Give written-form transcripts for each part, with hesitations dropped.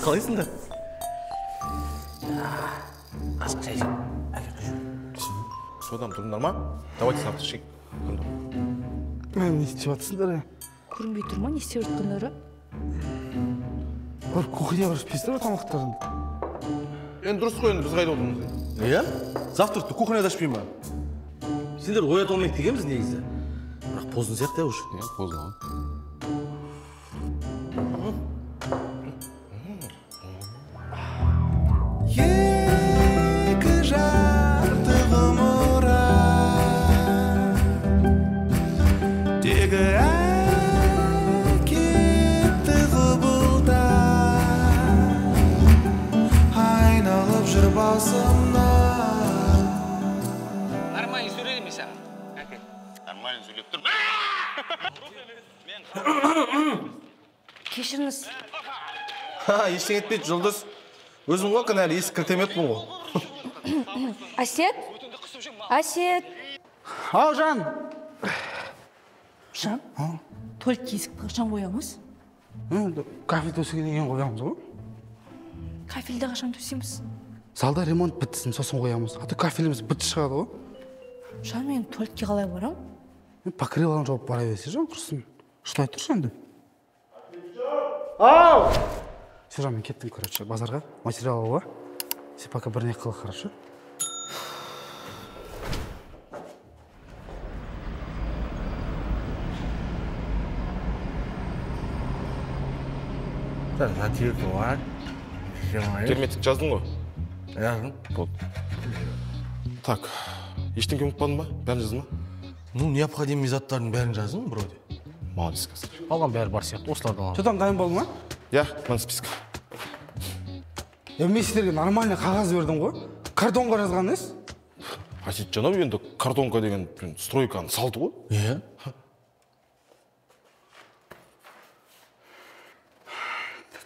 Қалайсыңдар? Асқа шайсың. Содан тұрыңдар ма? Давайте сабыр ішейік. Не істеп жатсыңдар? Көрінбей тұр ма, не істеп жатқандары? Бір кухняға барып пісіріп тамақтарын. Енді дұрыс қой, енді біз қайда отырмыз? Иә? Завтракты кухняда ашпай ма? Сендер оят olmayық дегенбіз негізі. Бірақ поздно сияқты уже. Иә, поздно. Екі жарты ғұмыра тегі әкетті құбылта айналып жүр басымнан. Нормально сөйледі ме саған? Нормально сөйлеп тұр. Кешіріңіз. Ештеңе етпейді, Жұлдыз. Өзің ғой кінәлі, есік кілтеметпін ғой. Әсет? Әсет? Ау, Жан! Жан? Туалетке есікті қашан қоямыз? Кафе төсегеннен кейін қоямыз ғой. Кафелді қашан төсеміз? Залда ремонт бітсін, сосын қоямыз. Аты кафеліміз бітті шығады ғой. Жан, мен туалетке қалай барам? Покрыланы жауып бара берсе, Жан, құрсын. Шыдай тұршы енді. Ау! Сержан, мен кеттім, короче, базарға. Материал алуға. Сен пока бірне қыл, хорошо? Герметик жаздың ғой? Яғын. Болды. Так, ештеңке ұмытпадың ба? Бәрін жаздың ба? Ну, необходимый заттардың бәрін жаздың, вроде. Молодец, қазір. Қалған бәрі бар сияқты, осыларды аламын. Что там, дайын болды ма? Я, мына список. Мен сендерге нормальный қағаз бердім ғой. Картонға жазған ес? Асет жанау енді картонка деген стройканы салды ғой. Иә?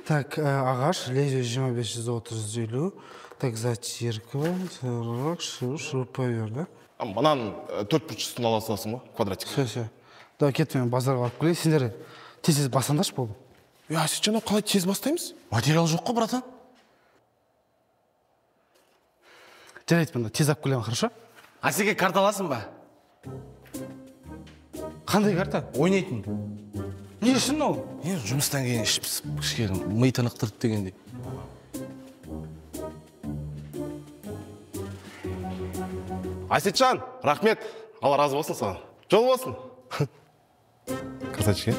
Так, ағаш, лезвие 25-30-50. Так, затирка, шуруповер, да? Мынан 4 бұрышысын ала саласың ба? Квадратик. Все. Да, кеттім, базарға барып келейін. Сендер тез басаңдаршы болды. Асет жанау қалай тез бастаймыз? Материал жоқ қой, братан? Жарайды, мында тез алып келемін, хорошо? Асеке карта аласың ба? Қандай карта? Ойнайтын. Не үшін ол? Жұмыстан кейін ішіп кішкене ми тынықтырып дегендей. Асетжан, рахмет. Алла разы болсын саған. Жол болсын. Красавчик, е?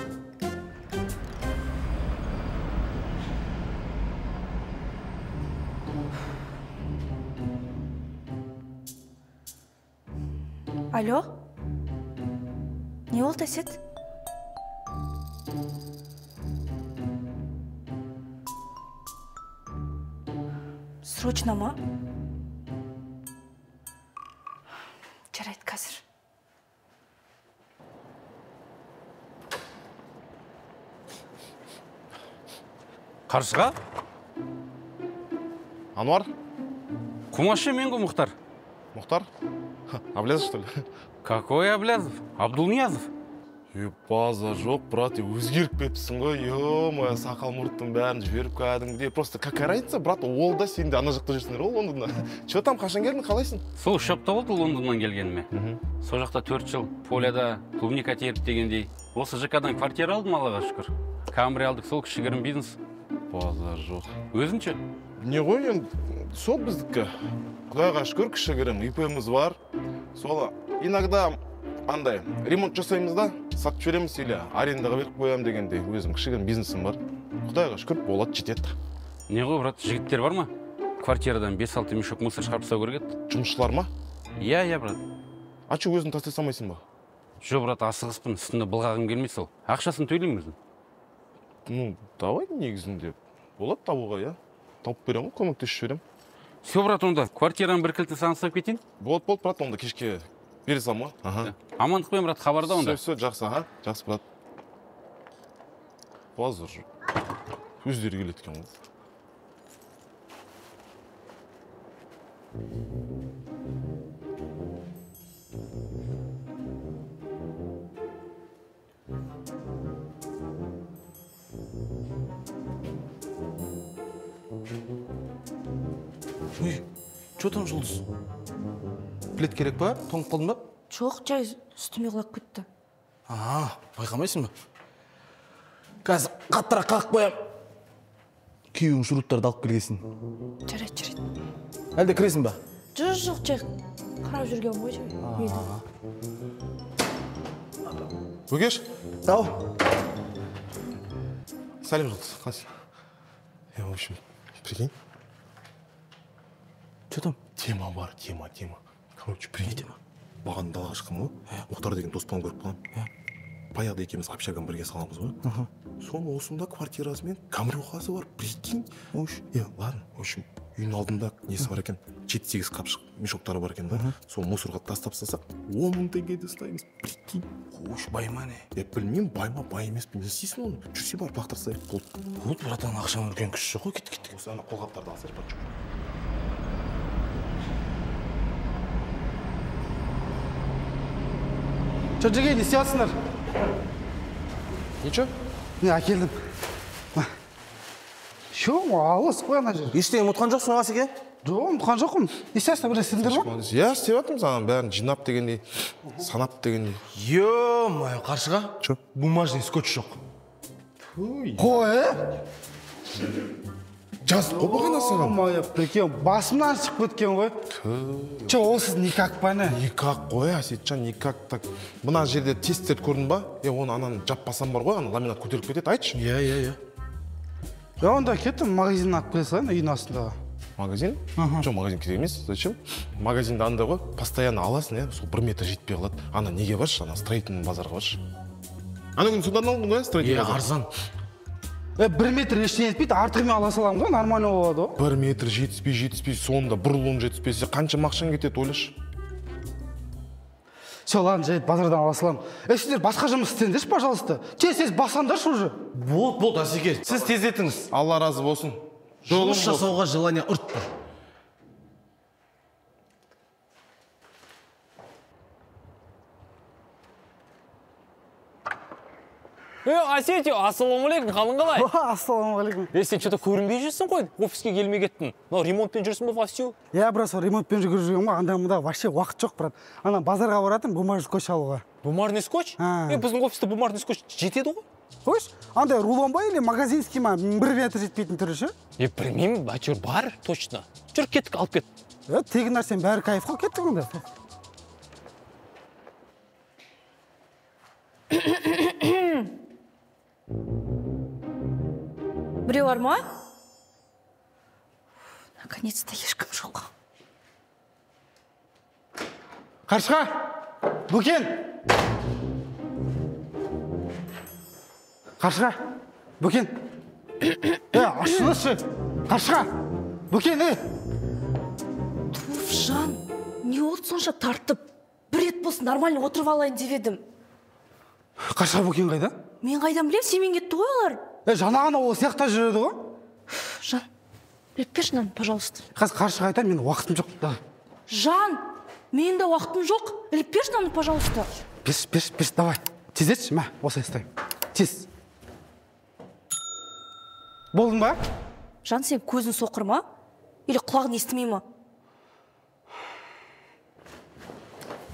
Алло? Не болды, Әсет? Срочно ма? Жарайды, қазір. Қаршыға? Ануар? Кумашы мен ғой, Мұхтар. Мұхтар? Аблязов, что ли? Какой Аблязов? Абдулниязов. База жоқ, брат, өзгеріп кетіпсің ғой, ё-моё, сақал мұрттың бәрін жіберіп кәдімгідей. Просто как разница, брат, ол да сен де ана жақта жүрсіңдер ғой, Лондонда. Че там, қашан келдің, қалайсың? Сол үш апта болды Лондоннан келгеніме. Сол жақта 4 жыл поляда клубника теріп дегендей. Осы ЖК-дан квартира алдым, Аллаға шүкір. Камри алдық, сол кішігірім бизнес. База жоқ. Өзінше? Не ғой, енді сол біздікі. Құдайға шүкір, кішігірім ИП-міз бар. Сол иногда андай ремонт жасаймыз да, сатып жібереміз или арендаға беріп қоямын дегенде өзім кішігірім бизнесім бар. Құдайға шүкір, болады, жетеді. Не ғой, брат, жігіттер бар ма? Квартирадан 5-6 мешок мусор шығарып тастау керек еді. Жұмысшылар ма? Иә, брат. А че, өзің тастай салмайсың ба? Жоқ, брат, асығыспын, үстінде былғағым келмей сол. Ақшасын төлеймін өзім. Ну, давай негізінде. Болады табуға, я. Тауып берем, көмектесіп жіберем. Все, брат, онда квартираның бір кілтін саған ұстап кетейін? Болады, брат, онда кешке бере салма. Амандықпен, брат, хабарда онда. Все, жақсы, жақсы, брат. Базар жоқ. Өздері келеді екен ғой. Ой, что там, Жұлдыз? Плед керек па? Тоңып қалдың ба? жоқ, жай үстіме құлап кетті. Байқамайсың ба? Қазір қаттырақ қағып қоям. Күйеуің шуруттарды алып келгесін. Жарайды. Әлде кіресің ба? Жоқ, жай қарап жүрген ғой жай. Бөгеш? Ау. Сәлем, Жұлдыз. Қалайсың? В общем, прикинь. Что там? Тема бар, тема. Короче, прикинь. Тема? Баған далаға шыққым ғой. Мұхтар деген доспан көріп қалам. Баяғыда екеуміз общаганы бірге саламыз ғой. Соны осында квартирасы мен камрюхасы бар, прикинь. Ладно, в общем, үйдің алдында несі бар екен, 7-8 қапшық мешоктары бар екен да. Сол мусорға тастап тастасақ, 10 000 теңгеде ұстаймыз, прикинь. Қош, байма не? Білмеймін, байма, бай емес, не істейсің оны? Жүрсе бар, бақтырсайық, болды. Вот, братан, ақшаң үлкен күш жоқ қой, кеттік. Осы ана қолғаптарды алсайшы, бачок. Жеге, не істейатсыңдар? Ничего? Не, әкелдім. Алыс қой ана жер. Ештеңе ұмытқан жоқсың Асеке? Жоқ, ұмытқан жоқпын. Не істейсіңдер, бір істедіңдер ма? Я істеп жатырмын саған, бәрін жинап дегендей, санап дегендей. Ё-мое, қаршыға? Че? Бумажный скотч жоқ. Қой, Жазып қой бағана саған. Ой, прикинь, басымнан шығып кеткен ғой. Че, ол сіз никак па не? Никак қой, Асетжан, никак так. Мына жерде тесттер көрдің ба? Оны ананы жаппасам бар ғой, ана ламинат көтеріліп кетеді, айтшы. Иә. Онда кеттім, магазиннен алып келе салайын, үйдің астындағы. Магазин? Жоқ, магазин керек емес, зачем? Магазинді андай ғой, постоянно аласың, сол 1 метр жетпей қалады. Ана неге баршы, ана строительный базарға баршы. Ана күн содан алдың ғой, строительный базар. Арзан. 1 метр ештеңе етпейді, артығымен ала саламын ғой, нормально болады ғой. 1 метр жетіспей, соңында бұрылуым жетіспесе, қанша мақшан кетеді, ойлашы. Все, ладно, жайт, базардан ала саламын. Сіздер басқа жұмыс істеңдерші, пожалуйста. Тез басаңдаршы уже. Болды, Асеке. Сіз тездетіңіз. Алла разы болсын. Жұмыс жасауға желание ұрт бар. Асетия, ассалаумағалейкум, қалың қалай? Ассалаумағалейкум. Сен что-то көрінбей жүрсің ғой, офиске келмей кеттің. Ремонтпен жүрсің ба вовсю? Брат, ремонтпен жүріп жүрген ба, анда-мында вообще уақыт жоқ, брат. Ана базарға баратын бумажный скотч алуға. Бумажный скотч? Біздің офисте бумажный скотч жетеді ғой? Қойш, андай рулон ба или магазинский ма, 1 метр жетпейтін түрі ше? Білмеймін, әйтеуір бар, точно. Жүр, кеттік, алып кет. Тегін нәрсен бәрі кайф қой, кеттік онда. Біреу бар ма? Наконец-то ешкім жоқ. Қаршыға! Бөкен! Қаршыға! Бөкен! Ашылышы! Қаршыға! Бөкен, Туф, Жан, не олды сонша тартып? Бір рет болсын нормально отырып алайын деп едім. Қаршыға, Бөкен қайда? Мен қайдан білем, семен кетті ғой олар. Жаңағына ол сияқта жүреді ғой? Жан, біліп берші мынаны, пожалуйста. Қазір Қаршыға айтам, менің уақытым жоқ. Жан, менің де уақытым жоқ. Біліп берші мынаны, пожалуйста. Берші, давай. Тездетші, ма, осылай істеймін. Тез. Болдың ба? Жан, сен көзін соқыр ма? Или құлағын естімей ма?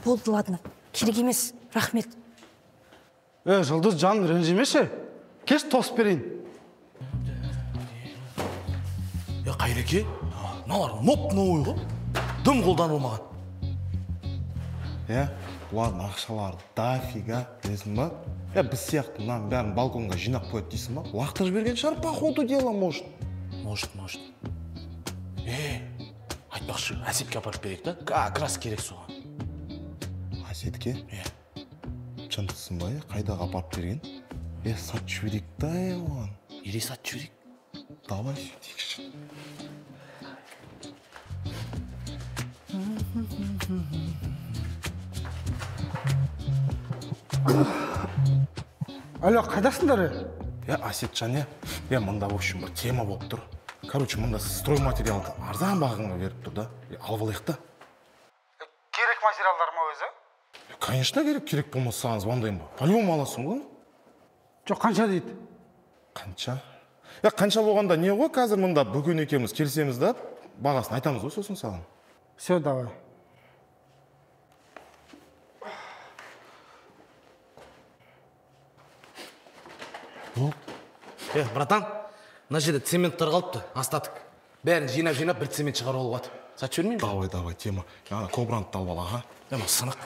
Болды, ладно. Керек емес, рахмет. Жұлдыз, жан, ренжімеші. Кеш тосып берейін. Қайреке, мыналар новый ғой. Дым қолданылмаған. Бұлардың ақшалары дофига, білесің ба? Біз сияқты мынаның бәрін балконға жинап қояды дейсің ба? Лақтырып жіберген шығар, по ходу дела, может. Может. Айтпақшы, Әсетке апарып берейік та? Как раз керек соған. Әсетке? Шындысың ба, қайдағы апарып берген? Сатып жіберейік та, оған. Ере сатып жіберейік. Давай сөйтейікші. Алло, қайдасыңдар? Асетжан, мында в общем бір тема болып тұр. Короче, мында стройматериалды арзан бағыңа беріп тұр да. Алып алайық та. Керек материалдар ма өзі? Конечно керек болмаса саған звондаймын ба. По-любому аласың ғой? Жоқ, қанша дейді? Қанша? Қанша болғанда не ғой, қазір мында Бөкен екеуміз келсеміз да, бағасын айтамыз ғой сосын саған. Все, давай. Братан, мына жерде цементтер қалыпты, остаток. Бәрін жинап бір цемент шығарып алуға. Сатып жібермеймін бе? Давай, тема. Ана кобрантты алып ал, аға. Мына сынық.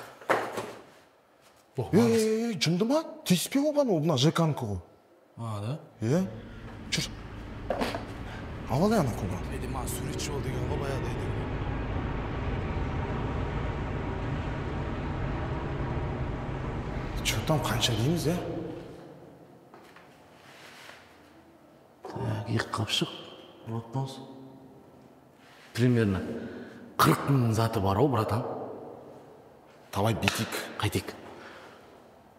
Жынды ма? Тиіспе оған, ол мына ЖК-нікі ғой. Да? Жүр. Ал ал ана кобрант. Әйде, маған суретші бол деген ғой баяғыда еді. Че там қанша дейміз, Екі қапшық, отмауыз. Примерно 40 мың заты бар ау, братан. Давай битик. Қайтек.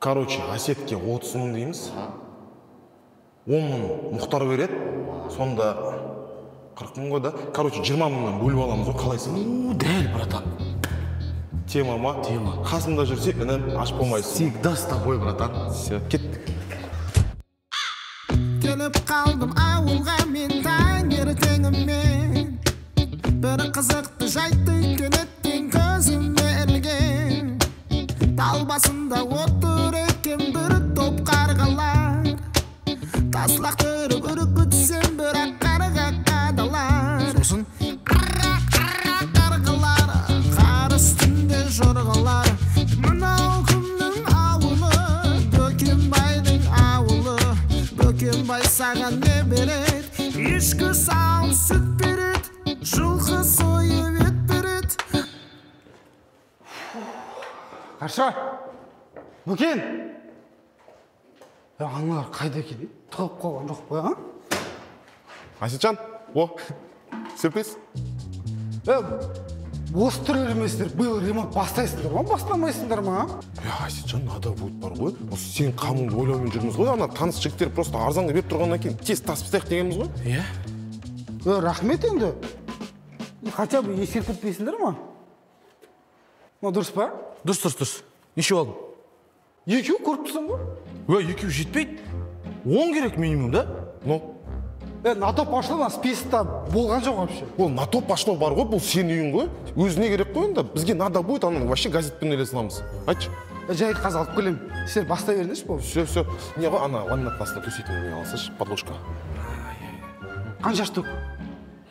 Короче, Асетке 30 мың дейміз. 10 мың Мұхтар береді. Сонда 40 мың ғой да. Короче, 20 мыңнан бөліп аламыз ғой, қалайсың? Дәл, братан. Тема ма? Тема. Қасымда жүрсе, інім аш болмайсың. Всегда с тобой, братан. Все, кеттік. Келіп қалдым ауылға мен таңертеңіммен, бір қызықты жайтты кенеттен көзіме ілген. Тал басында отыр екен бір топ қарғалар, таслақтырып үркітсем бірақ қарға қадалар. Сосын? Қарғалар, қар үстінде жорғалар. Мынау кімнің ауылы, Бөкенбайдың ауылы. Бөкенбай саған не берет? Ешкі сауын сүт берет, жылқы сойып ет берет. Қарша! Бөкен! Аналар қайда екен? Тығылып қалған жоқ қой, Асетжан, сюрприз. Осы түрлер еместер, биыл ремонт бастайсыңдар ма, бастамайсыңдар ма? Асетжан, надо будет бар ғой. Осы сен қамыңды ойлаумен жүрміз ғой. Ана таныс жігіттер просто арзанға беріп тұрғаннан кейін тез тасып тастайық дегеніміз ғой. Рахмет енді. Хотя бы ескертпейсіңдер ма? Дұрыс па? Дұрыс. Неше алдың? Екеу көріп тұрсың ғой? Екеу жетпейді. 10 керек минимум, да? На топ ашылы списокта болған жоқ вообще. Ол на топ ашылу бар ғой, бұл сен үйің ғой. Өзіне керек қой енді. Бізге надо будет, ананы вообще газетпен еле саламыз. Айтшы. Жайт қазір алып келем. Сіздер бастай беріңізші бұл. Все. Не ғой, ана ламинат астына төсейтін не алсайшы, подложка. Қанша штук?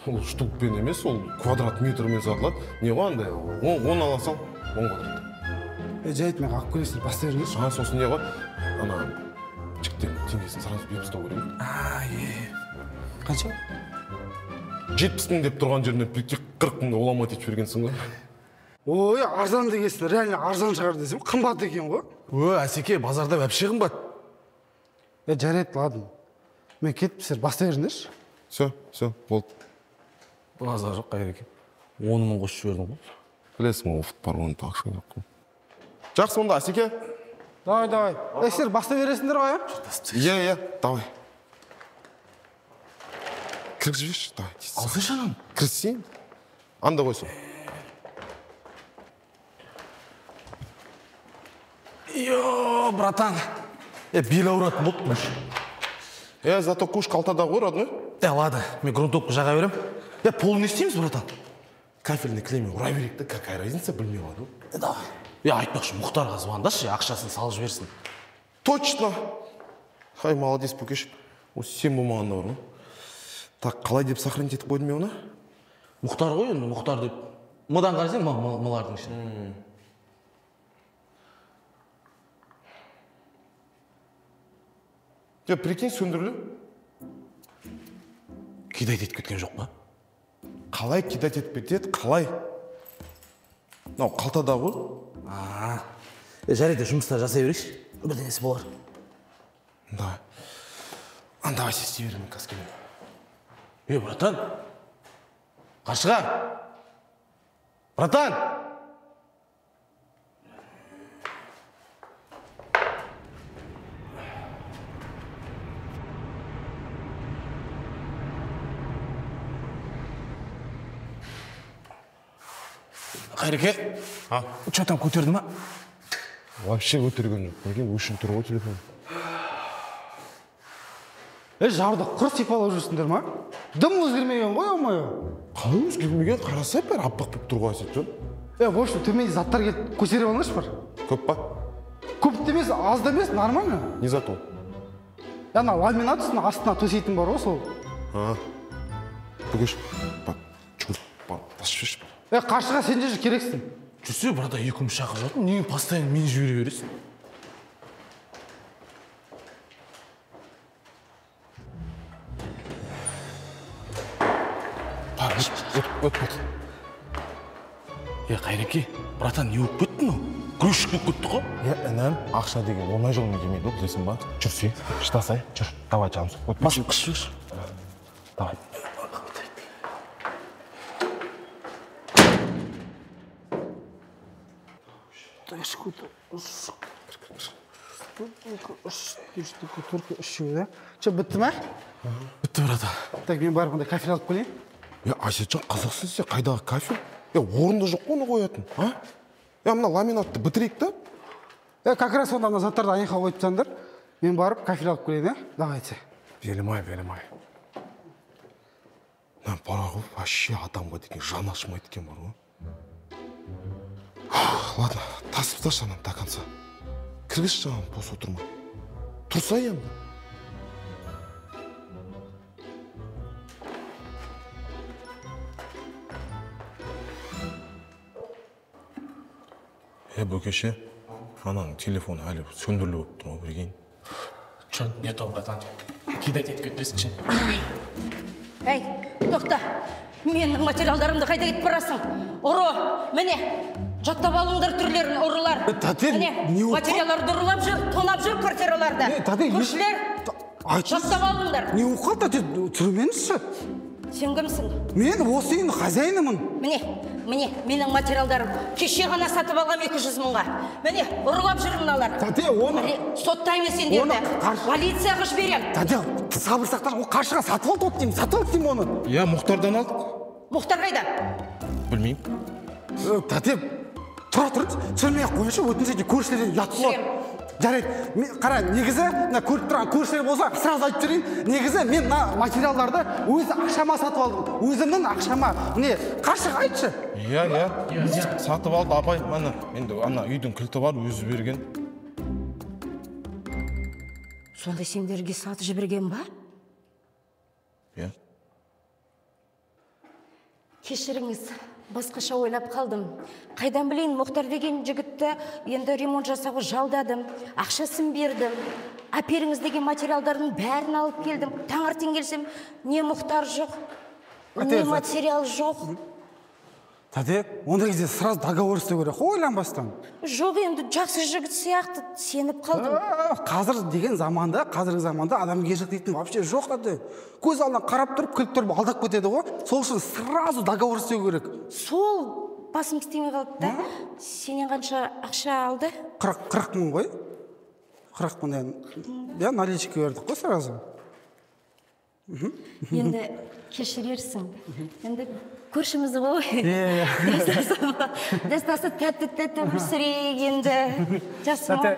Ол штукпен емес, ол квадрат метрмен сатылады. Не ғой андай, 10 ала сал, 10 квадрат. Жайт мен алып келесің, бастай беріңізші. Сосын не ғой, ана жіктен теңгесін сразу беріп тастау керек. Қанша? 70 мың деп тұрған жеріне тек 40 мыңға оламат етіп жібергенсің ғой. Арзан дегенсің, реально арзан шығар десем, қымбат екен ғой. Әсеке, базарда вообще қымбат. Жарайды, ладно. Мен кетіп, сіздер бастай беріңіздерші. Все, болды. Базар жоқ қайыр екен. 10 мың қосып жібердің ғой. Білесің, офыт бар, оны тақшы жоқ қой. Жақсы, онда, Асеке. Давай. Сіздер бастай бересіңдер ғой, Иә, давай. Кіргізіп жіберші, давай. Алсайшы анам. Кіргізсейін. Анда қойсын. Братан. Бел ауыратын болды мұш. Зато куш қалтада ғой, родной. Ладно, мен грунтовку жаға берем. Полы не істейміз, братан? Кафельный клеймен ұра берейік та, какая разница, білмей қалды. Давай. Айтпақшы, Мұхтарға звондашы, ақшасын салып жіберсін. Точно. Хай, молодец, Пукеш. Осы сен болмағанда бар ғой. Так, қалай деп сохранить етіп қойдым мен оны? Мұхтар ғой енді, Мұхтар деп. Мұдан қарасаң, мылардың ішін. Прикинь, сөндірілі. Кидайт етіп кеткен жоқ па? Қалай кидайт етіп кетеді, қалай? Мынау қалтада ғой. Жарайды, жұмыста жасай берейікші. Бірдеңесі болар. Давай. Давай сен істей беремін каскемен. Братан. Қаршыға. Братан. Қайреке. Что там, көтерді ма? Вообще көтерген жоқ. Неге өшін тұр ғой телефон. Жарды құр сипалап жүрсіңдер ма? дым өзгермеген ғой омай. Қалай өзгермеген? Қараса бәрі аппақ болып тұр ғой Әсетжан. В общем, төменде заттар келіп көтеріп алыңызшы бар. Көп па? Көп та емес, аз да емес, нормально. Не зат ол? Ана ламинат үстіне астына төсейтін бар ғой сол. Бүгеш, бак, жүгір, бар, тасып жіберші бар. Қаршыға сен же керексің. Жүрсе, брата, екеуміз шақырып жатыр. Неге постоянно мені жібере бересің? Бар, өт. Қайреке, братан, не болып кеттің ол? Күрішік болып кетті ғой? Інім, ақша деген оңай жолмен келмейді, білесің ба? Жүрсе, шыдасай, жүр, давай жанымыз. Басын қысып жүрші. Давай. Бітті ма? Бітті, брата. Так, мен барып ондай кафе алып келейін. Әсетжан, қызықсыз сен қайдағы кафе? Орында жоқ қой оны қоятын, а? Мына ламинатты бітірейік та? Как раз онда мына заттарды аяққа қойып тастаңдар. Мен барып кафе алып келейін, давайте. Белімай. Бара ғой, вообще адамға деген жан ашымайды екен бар ғой. Ладно, тасып тасташы ананы до конца. Кіргізші жаңағы бос отырмай. Тұрса енді. Бөкеше, ананың телефоны әлі сөндіріліп болып тұр ғой, білгейін. Чон, не то, братан. Кидать етіп кетпесін. Әй, тоқта, менің материалдарымды қайда кетіп барасың? Ұры, міне, жаттап алыңдар түрлерін, ұрылар. Міне, материалдарды ұрылап жүр, тонап жүр квартираларды. Көршілер, жаттап алыңдар. Не оқы, тәте, түрменізші? Сен кімсің? Мен осы үйдің хозяинымын. Міне, менің материалдарым. Кеше ғана сатып алғам 200 мыңға. Міне, ұрлап жүр мыналар. Тәте, оны... Соттаймын сендерді. Полицияға жіберем. Тәте, сабыр сақтар, ол қаршыға сатып алды деймін, сатып алды деймін оны. Мұхтардан алдық. Мұхтар қайда? Білмеймін. Тәте, тұра, түсірмей-ақ қойшы, өтінсеке көршілерден ұят болады. Жарайды, қара, негізі, көріп тұрған көршілер болса, сразу айтып жүрейін, негізі мен материалдарды өзі ақшама сатып алдым. Өзімнің ақшама. Міне, қаршыға айтшы. Иә. Сатып алды апай, енді ана үйдің кілті бар, өзі берген. Сонда сендерге сатып жіберген ба? Иә. Кешіріңіз, басқаша ойлап қалдым. Қайдан білейін, Мұхтар деген жігітті енді ремонт жасауға жалдадым, ақшасын бердім. Әперіңіз деген материалдардың бәрін алып келдім. Таңертең келсем, не Мұхтар жоқ, не материал жоқ. Тәте, онда кезде сразу договор істеу керек, ойланбастан. Жоқ, енді жақсы жігіт сияқты сеніп қалдым. Қазіргі заманда адамгершілік дейтін вообще жоқ, тәте. Көз алдынан қарап тұрып, күліп тұрып алдап кетеді ғой. Сол үшін сразу договор істеу керек. Сол басым істемей қалды да. Сенен қанша ақша алды? 40 мың ғой. 40 мың, я наличке бердік қой сразу. Енді кешірерсің. Енді көршіміз ғой. Дастасы тәтті бүрсірейік енді. Жақсы ма?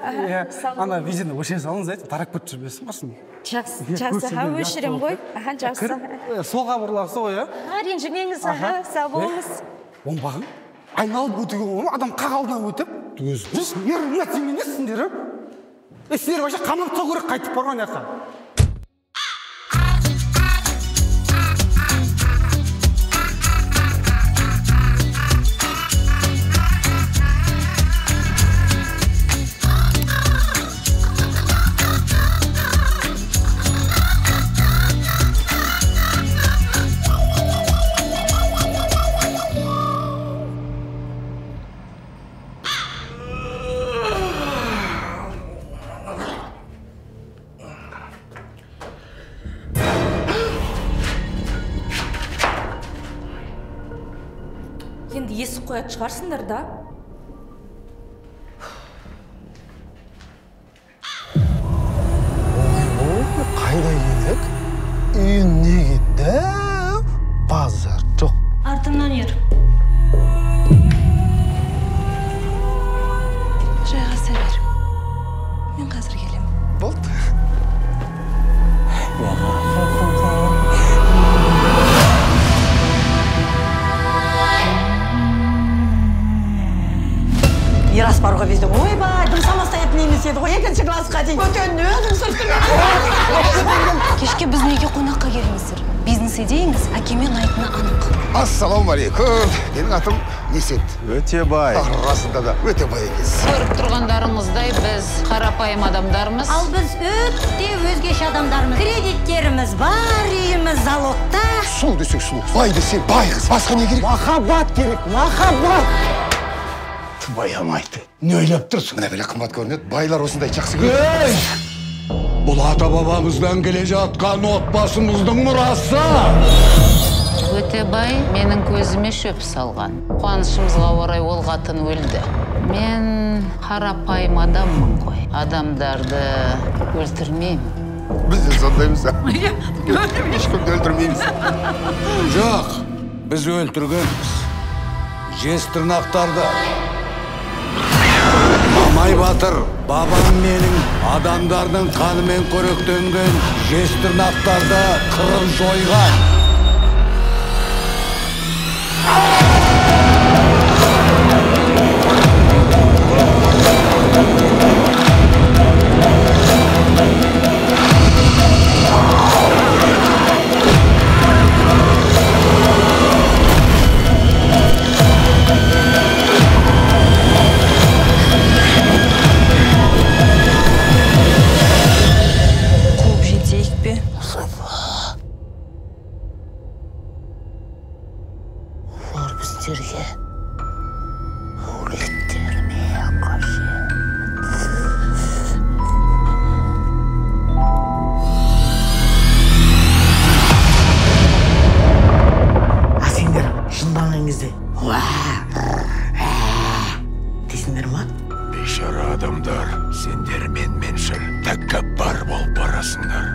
Ана визені өшіре салыңыз айтып, тарап көт жүрбесін қырсын. Жақсы, өшірем ғой. Жақсы. Солға бұрыласы ғой, ренжімеңіз, сау болыңыз. Оңбағын, айналып өтуге оңы, адам қағалдан өтіп. Еріңе тименесіңдер, сендер баша қамап тұра көрек қайтып барған яққа. Енді есік қоят шығарсыңдар да. Қайда едік? Үйіне кетті, базар жоқ. Артымнан ер. Жайғаса бер. Мен қазір келем. Болды. екінші классқа дейін көтенін өзің сыртыңа. Кешке біз неге қонаққа келіңіздер? Бизнес идеяңыз әкемен айтыны анық. Ассалаумағалейкум. Менің атым Есет. Өте бай. Расында да өте бай екенсіз. Көріп тұрғандарыңыздай біз қарапайым адамдармыз. Ал біз өте өзгеше адамдармыз. Кредиттеріміз бар, үйіміз залогта. Сұлу десең сұлу, бай десең бай қыз. Басқа не керек? Махаббат керек, махаббат. Баямайды. Не ойлап тұрсың? Мына біле қымбат көрінеді. Байлар осындай жақсы көреді. Бұл ата-бабамыздан келе жатқан отбасымыздың мұрасы. Өте бай менің көзіме шөп салған. Қуанышымызға орай ол қатын өлді. Мен қарапайым адаммын ғой. Адамдарды өлтірмеймін. Біз де сондаймыз. Ешкімді өлтірмейміз. Жоқ, біз өлтіргенбіз. Жез тырнақтарды. Мамай батыр, бабам менің адамдардың қанымен қоректенген жез тырнақтарды қырып жойған. Қуып жетейік пе? Олар біздерге өліктеріме қажет. Сендер шындаған кезде дейсіңдер ма? Бейшара адамдар, сендер меншіл тәккаппар болып барасыңдар.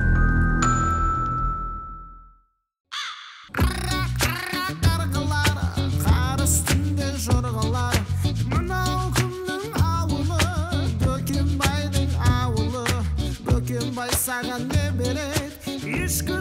Қар үстінде жорғалар, мынау кімнің ауылы? Бөкенбайдың ауылы. Бөкенбай саған не береді? Ешкі